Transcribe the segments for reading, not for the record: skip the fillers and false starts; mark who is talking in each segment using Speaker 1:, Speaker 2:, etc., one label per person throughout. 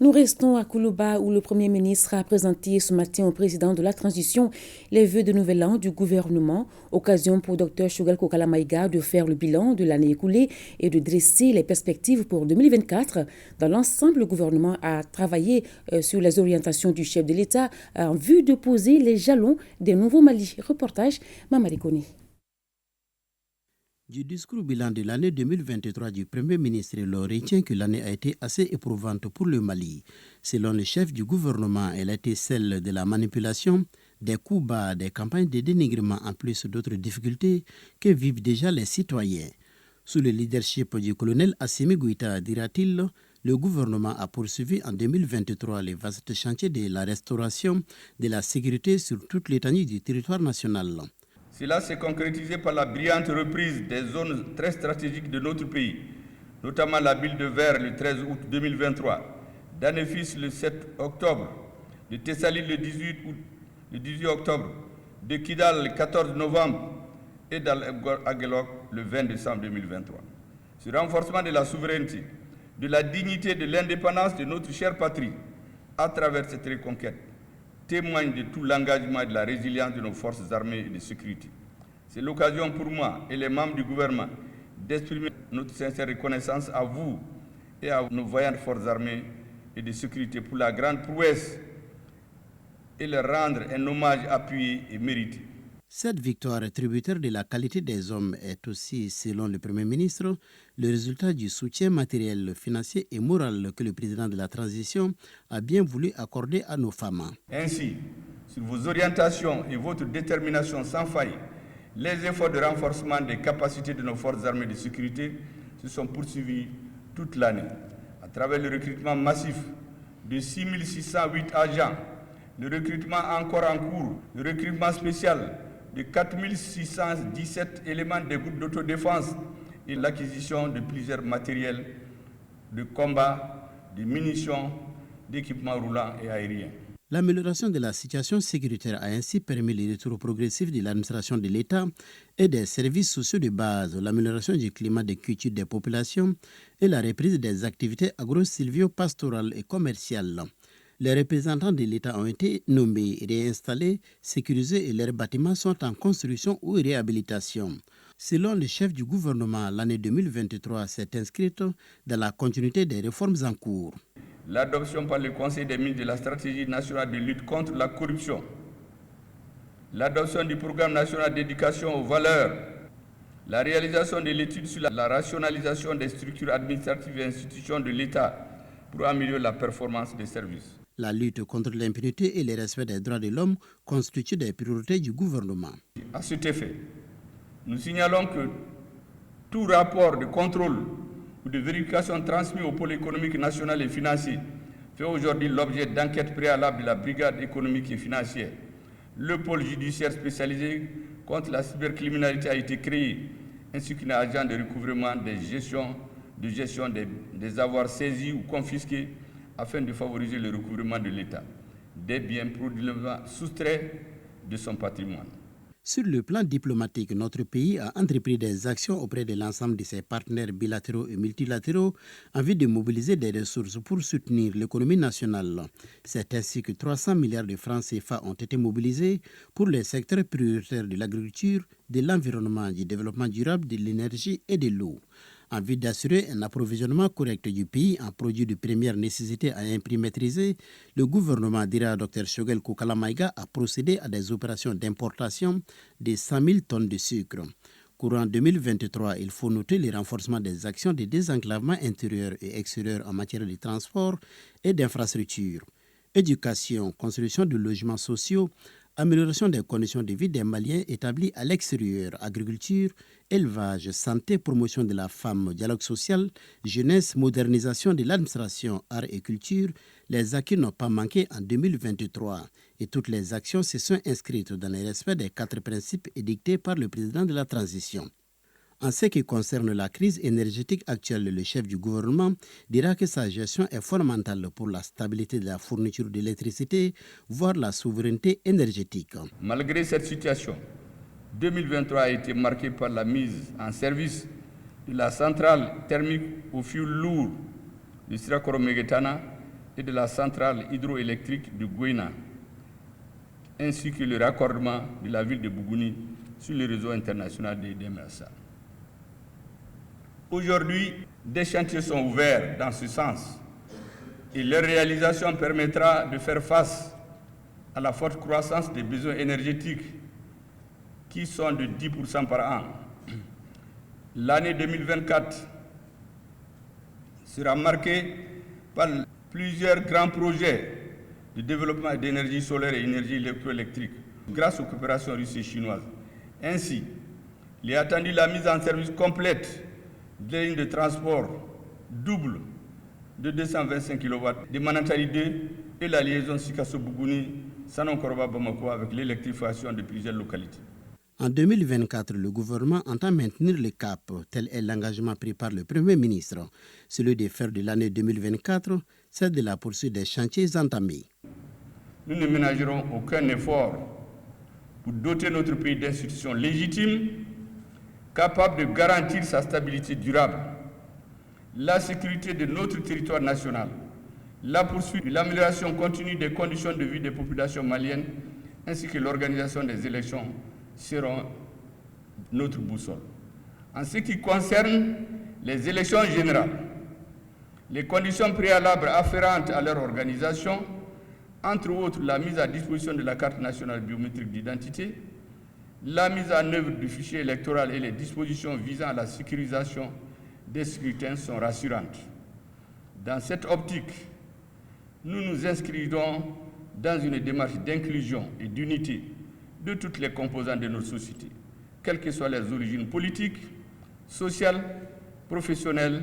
Speaker 1: Nous restons à Koulouba où le Premier ministre a présenté ce matin au président de la transition les vœux de nouvel an du gouvernement, occasion pour Dr Choguel Kokala Maïga de faire le bilan de l'année écoulée et de dresser les perspectives pour 2024. Dans l'ensemble, le gouvernement a travaillé sur les orientations du chef de l'État en vue de poser les jalons des nouveaux Mali. Reportage Mamadi Kone.
Speaker 2: Du discours bilan de l'année 2023 du Premier ministre, l'on retient que l'année a été assez éprouvante pour le Mali. Selon le chef du gouvernement, elle a été celle de la manipulation, des coups bas, des campagnes de dénigrement en plus d'autres difficultés que vivent déjà les citoyens. Sous le leadership du colonel Assimi Goïta, dira-t-il, le gouvernement a poursuivi en 2023 les vastes chantiers de la restauration de la sécurité sur toute l'étendue du territoire national.
Speaker 3: Cela s'est concrétisé par la brillante reprise des zones très stratégiques de notre pays, notamment la ville de Ver le 13 août 2023, d'Anefis le 7 octobre, de Thessalie le 18 octobre, de Kidal le 14 novembre et d'Al-Aguelok le 20 décembre 2023. Ce renforcement de la souveraineté, de la dignité et de l'indépendance de notre chère patrie à travers cette reconquête témoigne de tout l'engagement et de la résilience de nos forces armées et de sécurité. C'est l'occasion pour moi et les membres du gouvernement d'exprimer notre sincère reconnaissance à vous et à nos vaillantes forces armées et de sécurité pour la grande prouesse et leur rendre un hommage appuyé et mérité.
Speaker 2: Cette victoire tributaire de la qualité des hommes est aussi, selon le Premier ministre, le résultat du soutien matériel, financier et moral que le président de la transition a bien voulu accorder à nos femmes.
Speaker 3: Ainsi, sur vos orientations et votre détermination sans faille, les efforts de renforcement des capacités de nos forces armées de sécurité se sont poursuivis toute l'année à travers le recrutement massif de 6 608 agents, le recrutement encore en cours, le recrutement spécial de 4 617 éléments des groupes d'autodéfense et l'acquisition de plusieurs matériels de combat, de munitions, d'équipements roulants et aériens.
Speaker 2: L'amélioration de la situation sécuritaire a ainsi permis le retour progressif de l'administration de l'État et des services sociaux de base, l'amélioration du climat de culture des populations et la reprise des activités agro-silvio-pastorales et commerciales. Les représentants de l'État ont été nommés, réinstallés, sécurisés et leurs bâtiments sont en construction ou réhabilitation. Selon le chef du gouvernement, l'année 2023 s'est inscrite dans la continuité des réformes en cours.
Speaker 3: L'adoption par le Conseil des ministres de la stratégie nationale de lutte contre la corruption, l'adoption du programme national d'éducation aux valeurs, la réalisation de l'étude sur la rationalisation des structures administratives et institutions de l'État pour améliorer la performance des services.
Speaker 2: La lutte contre l'impunité et le respect des droits de l'homme constituent des priorités du gouvernement.
Speaker 3: À cet effet, nous signalons que tout rapport de contrôle ou de vérification transmis au pôle économique national et financier fait aujourd'hui l'objet d'enquêtes préalables de la brigade économique et financière. Le pôle judiciaire spécialisé contre la cybercriminalité a été créé, ainsi qu'un agent de recouvrement de gestion des avoirs saisis ou confisqués afin de favoriser le recouvrement de l'État des biens frauduleuses soustraits de son patrimoine.
Speaker 2: Sur le plan diplomatique, notre pays a entrepris des actions auprès de l'ensemble de ses partenaires bilatéraux et multilatéraux en vue de mobiliser des ressources pour soutenir l'économie nationale. C'est ainsi que 300 milliards de francs CFA ont été mobilisés pour les secteurs prioritaires de l'agriculture, de l'environnement, du développement durable, de l'énergie et de l'eau. En vue d'assurer un approvisionnement correct du pays en produits de première nécessité à un prix maîtrisé, le gouvernement, dira Dr Choguel Kokala Maïga, a procédé à des opérations d'importation de 100 000 tonnes de sucre. Courant 2023, il faut noter le renforcement des actions de désenclavement intérieur et extérieur en matière de transport et d'infrastructures. Éducation, construction de logements sociaux, amélioration des conditions de vie des Maliens établis à l'extérieur, agriculture, élevage, santé, promotion de la femme, dialogue social, jeunesse, modernisation de l'administration, art et culture, les acquis n'ont pas manqué en 2023 et toutes les actions se sont inscrites dans le respect des 4 principes édictés par le président de la transition. En ce qui concerne la crise énergétique actuelle, le chef du gouvernement dira que sa gestion est fondamentale pour la stabilité de la fourniture d'électricité, voire la souveraineté énergétique.
Speaker 3: Malgré cette situation, 2023 a été marqué par la mise en service de la centrale thermique au fioul lourd de Sirakoro-Megetana et de la centrale hydroélectrique de Gouéna, ainsi que le raccordement de la ville de Bougouni sur le réseau international des DMSA. Aujourd'hui, des chantiers sont ouverts dans ce sens et leur réalisation permettra de faire face à la forte croissance des besoins énergétiques qui sont de 10% par an. L'année 2024 sera marquée par plusieurs grands projets de développement d'énergie solaire et énergie électroélectrique grâce aux coopérations russes et chinoises. Ainsi, il est attendu la mise en service complète des lignes de transport double de 225 kW de Manantali 2 et la liaison Sikasso-Bougouni-Sanon-Koroba-Bamako avec l'électrification de plusieurs localités.
Speaker 2: En 2024, le gouvernement entend maintenir le cap, tel est l'engagement pris par le Premier ministre. Celui de faire de l'année 2024, c'est de la poursuite des chantiers entamés.
Speaker 3: Nous ne ménagerons aucun effort pour doter notre pays d'institutions légitimes, capables de garantir sa stabilité durable, la sécurité de notre territoire national, la poursuite et l'amélioration continue des conditions de vie des populations maliennes, ainsi que l'organisation des élections seront notre boussole. En ce qui concerne les élections générales, les conditions préalables afférentes à leur organisation, entre autres la mise à disposition de la carte nationale biométrique d'identité, la mise en œuvre du fichier électoral et les dispositions visant à la sécurisation des scrutins sont rassurantes. Dans cette optique, nous nous inscrivons dans une démarche d'inclusion et d'unité de toutes les composantes de notre société, quelles que soient les origines politiques, sociales, professionnelles,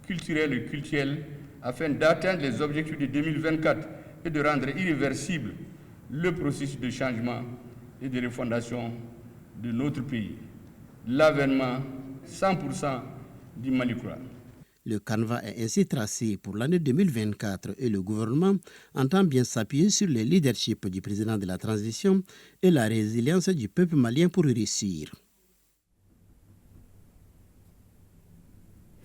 Speaker 3: culturelles et cultuelles, afin d'atteindre les objectifs de 2024 et de rendre irréversible le processus de changement et de refondation de notre pays. L'avènement 100% du Mali-Koura.
Speaker 2: Le canevas est ainsi tracé pour l'année 2024 et le gouvernement entend bien s'appuyer sur le leadership du président de la transition et la résilience du peuple malien pour réussir.